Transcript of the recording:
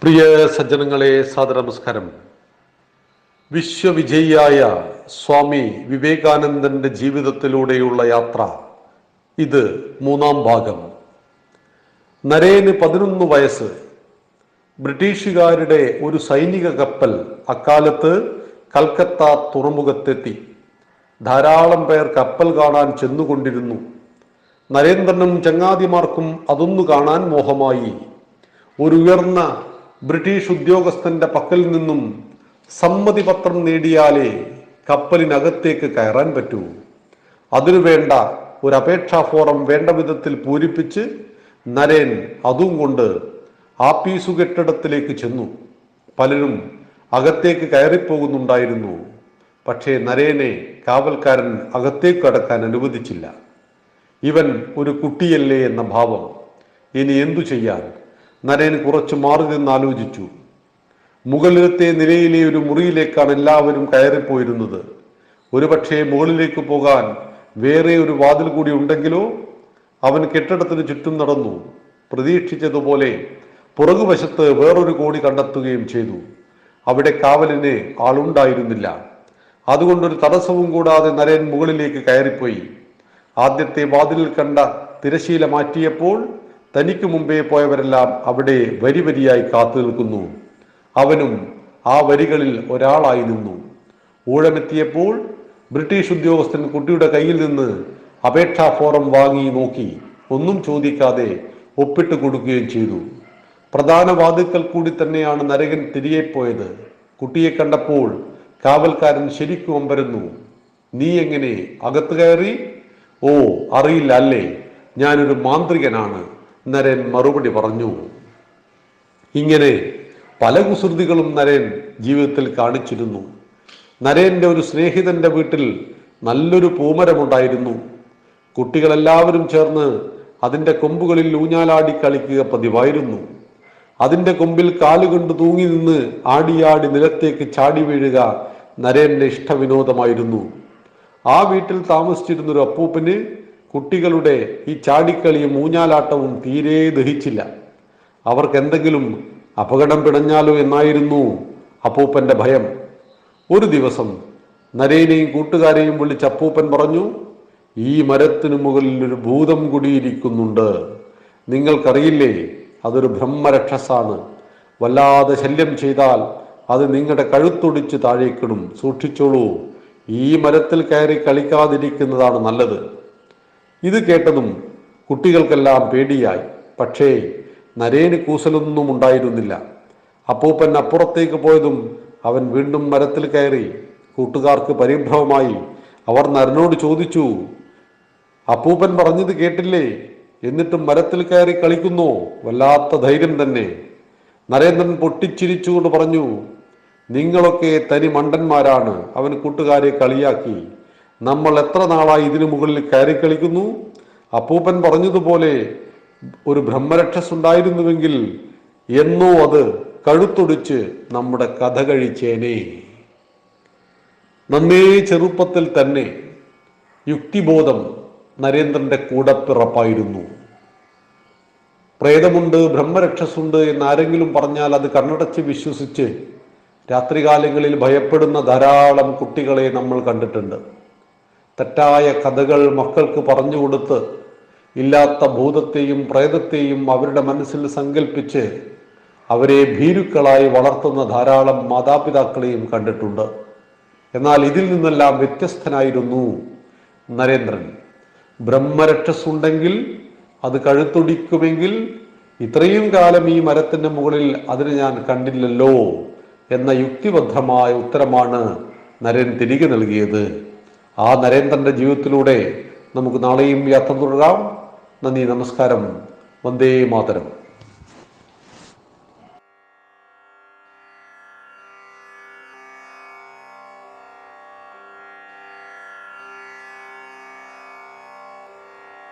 പ്രിയ സജ്ജനങ്ങളെ, സാദരനമസ്കാരം. വിശ്വവിജയിയായ സ്വാമി വിവേകാനന്ദന്റെ ജീവിതത്തിലൂടെയുള്ള യാത്ര. ഇത് 3-ാം ഭാഗം. നരേന് 11 വയസ്സ്. ബ്രിട്ടീഷുകാരുടെ ഒരു സൈനിക കപ്പൽ അക്കാലത്ത് കൽക്കത്ത തുറമുഖത്തെത്തി. ധാരാളം പേർ കപ്പൽ കാണാൻ ചെന്നുകൊണ്ടിരുന്നു. നരേന്ദ്രനും ചങ്ങാതിമാർക്കും അതൊന്നു കാണാൻ മോഹമായി. ഒരു ഉയർന്ന ബ്രിട്ടീഷ് ഉദ്യോഗസ്ഥന്റെ പക്കൽ നിന്നും സമ്മതിപത്രം നേടിയാലേ കപ്പലിനകത്തേക്ക് കയറാൻ പറ്റൂ. അതിനുവേണ്ട ഒരു അപേക്ഷാ ഫോറം വേണ്ട വിധത്തിൽ പൂരിപ്പിച്ച് നരേൻ അതും കൊണ്ട് ആപ്പീസു കെട്ടിടത്തിലേക്ക് ചെന്നു. പലരും അകത്തേക്ക് കയറിപ്പോകുന്നുണ്ടായിരുന്നു. പക്ഷേ നരേനെ കാവൽക്കാരൻ അകത്തേക്ക് കടക്കാൻ അനുവദിച്ചില്ല. ഇവൻ ഒരു കുട്ടിയല്ലേ എന്ന ഭാവം. ഇനി എന്തു ചെയ്യാൻ? നരേൻ കുറച്ച് മാറി നിന്ന് ആലോചിച്ചു. മുകളിലത്തെ നിലയിലെ ഒരു മുറിയിലേക്കാണ് എല്ലാവരും കയറിപ്പോയിരുന്നത്. ഒരുപക്ഷെ മുകളിലേക്ക് പോകാൻ വേറെ ഒരു വാതിൽ കൂടി ഉണ്ടെങ്കിലോ? അവൻ കെട്ടിടത്തിന് ചുറ്റും നടന്നു. പ്രതീക്ഷിച്ചതുപോലെ പുറകുവശത്ത് വേറൊരു കോടി കണ്ടെത്തുകയും ചെയ്തു. അവിടെ കാവലിന് ആളുണ്ടായിരുന്നില്ല. അതുകൊണ്ടൊരു തടസ്സവും കൂടാതെ നരേൻ മുകളിലേക്ക് കയറിപ്പോയി. ആദ്യത്തെ വാതിലിൽ കണ്ട തിരശീല മാറ്റിയപ്പോൾ തനിക്ക് മുമ്പേ പോയവരെല്ലാം അവിടെ വരി വരിയായി കാത്തു നിൽക്കുന്നു. അവനും ആ വരികളിൽ ഒരാളായി നിന്നു. ഊഴമെത്തിയപ്പോൾ ബ്രിട്ടീഷ് ഉദ്യോഗസ്ഥൻ കുട്ടിയുടെ കയ്യിൽ നിന്ന് അപേക്ഷാ ഫോറം വാങ്ങി നോക്കി. ഒന്നും ചോദിക്കാതെ ഒപ്പിട്ട് കൊടുക്കുകയും ചെയ്തു. പ്രധാന വാതിൽക്കൽ കൂടി തന്നെയാണ് നരകൻ തിരികെ പോയത്. കുട്ടിയെ കണ്ടപ്പോൾ കാവൽക്കാരൻ ശരിക്കും അമ്പരന്നു. നീ എങ്ങനെ അകത്ത് കയറി? ഓ, അറിയില്ല അല്ലേ, ഞാനൊരു മാന്ത്രികനാണ്, നരേൻ മറുപടി പറഞ്ഞു. ഇങ്ങനെ പല കുസൃതികളും നരേൻ ജീവിതത്തിൽ കാണിച്ചിരുന്നു. നരേന്റെ ഒരു സ്നേഹിതന്റെ വീട്ടിൽ നല്ലൊരു പൂമരമുണ്ടായിരുന്നു. കുട്ടികളെല്ലാവരും ചേർന്ന് അതിന്റെ കൊമ്പുകളിൽ ഊഞ്ഞാലാടി കളിക്കുക പതിവായിരുന്നു. അതിന്റെ കൊമ്പിൽ കാലുകൊണ്ട് തൂങ്ങി നിന്ന് ആടിയാടി നിലത്തേക്ക് ചാടി വീഴുക നരേന്റെ ഇഷ്ടവിനോദമായിരുന്നു. ആ വീട്ടിൽ താമസിച്ചിരുന്നൊരു അപ്പൂപ്പന് കുട്ടികളുടെ ഈ ചാടിക്കളിയും ഊഞ്ഞാലാട്ടവും തീരെ ദഹിച്ചില്ല. അവർക്ക് എന്തെങ്കിലും അപകടം പിണഞ്ഞാലോ എന്നായിരുന്നു അപ്പൂപ്പന്റെ ഭയം. ഒരു ദിവസം നരേനെയും കൂട്ടുകാരെയും വിളിച്ച് അപ്പൂപ്പൻ പറഞ്ഞു, ഈ മരത്തിനു മുകളിൽ ഒരു ഭൂതം കുടിയിരിക്കുന്നുണ്ട്. നിങ്ങൾക്കറിയില്ലേ, അതൊരു ബ്രഹ്മരക്ഷസാണ്. വല്ലാതെ ശല്യം ചെയ്താൽ അത് നിങ്ങളുടെ കഴുത്തൊടിച്ച് താഴേക്കിടും. സൂക്ഷിച്ചോളൂ, ഈ മരത്തിൽ കയറി കളിക്കാതിരിക്കുന്നതാണ് നല്ലത്. ഇത് കേട്ടതും കുട്ടികൾക്കെല്ലാം പേടിയായി. പക്ഷേ നരേന് കൂസലൊന്നും ഉണ്ടായിരുന്നില്ല. അപ്പൂപ്പൻ അപ്പുറത്തേക്ക് പോയതും അവൻ വീണ്ടും മരത്തിൽ കയറി. കൂട്ടുകാർക്ക് പരിഭ്രമമായി. അവർ നരനോട് ചോദിച്ചു, അപ്പൂപ്പൻ പറഞ്ഞത് കേട്ടില്ലേ, എന്നിട്ടും മരത്തിൽ കയറി കളിക്കുന്നോ? വല്ലാത്ത ധൈര്യം തന്നെ. നരേന്ദ്രൻ പൊട്ടിച്ചിരിച്ചുകൊണ്ട് പറഞ്ഞു, നിങ്ങളൊക്കെ തനി മണ്ടന്മാരാണ്. അവൻ കൂട്ടുകാരെ കളിയാക്കി. നമ്മൾ എത്ര നാളായി ഇതിനു മുകളിൽ കയറി കളിക്കുന്നു? അപ്പൂപ്പൻ പറഞ്ഞതുപോലെ ഒരു ബ്രഹ്മരക്ഷസ് ഉണ്ടായിരുന്നുവെങ്കിൽ എന്നോ അത് കഴുത്തൊടിച്ച് നമ്മുടെ കഥ കഴിച്ചേനെ. നന്നേ ചെറുപ്പത്തിൽ തന്നെ യുക്തിബോധം നരേന്ദ്രന്റെ കൂടപ്പിറപ്പായിരുന്നു. പ്രേതമുണ്ട്, ബ്രഹ്മരക്ഷസുണ്ട് എന്നാരെങ്കിലും പറഞ്ഞാൽ അത് കണ്ണടച്ച് വിശ്വസിച്ച് രാത്രികാലങ്ങളിൽ ഭയപ്പെടുന്ന ധാരാളം കുട്ടികളെ നമ്മൾ കണ്ടിട്ടുണ്ട്. തെറ്റായ കഥകൾ മക്കൾക്ക് പറഞ്ഞുകൊടുത്ത് ഇല്ലാത്ത ഭൂതത്തെയും പ്രേതത്തെയും അവരുടെ മനസ്സിൽ സങ്കല്പിച്ച് അവരെ ഭീരുക്കളായി വളർത്തുന്ന ധാരാളം മാതാപിതാക്കളെയും കണ്ടിട്ടുണ്ട്. എന്നാൽ ഇതിൽ നിന്നെല്ലാം വ്യത്യസ്തനായിരുന്നു നരേന്ദ്രൻ. ബ്രഹ്മരക്ഷസുണ്ടെങ്കിൽ അത് കഴുത്തൊടിക്കുമെങ്കിൽ ഇത്രയും കാലം ഈ മരത്തിന്റെ മുകളിൽ അതിന് ഞാൻ കണ്ടില്ലല്ലോ എന്ന യുക്തിബദ്ധമായ ഉത്തരമാണ് നരേൻ തിരികെ നൽകിയത്. ആ നരേന്ദ്രന്റെ ജീവിതത്തിലൂടെ നമുക്ക് നാളെയും യാത്ര തുടരാം. നന്ദി, നമസ്കാരം. വന്ദേ മാതരം.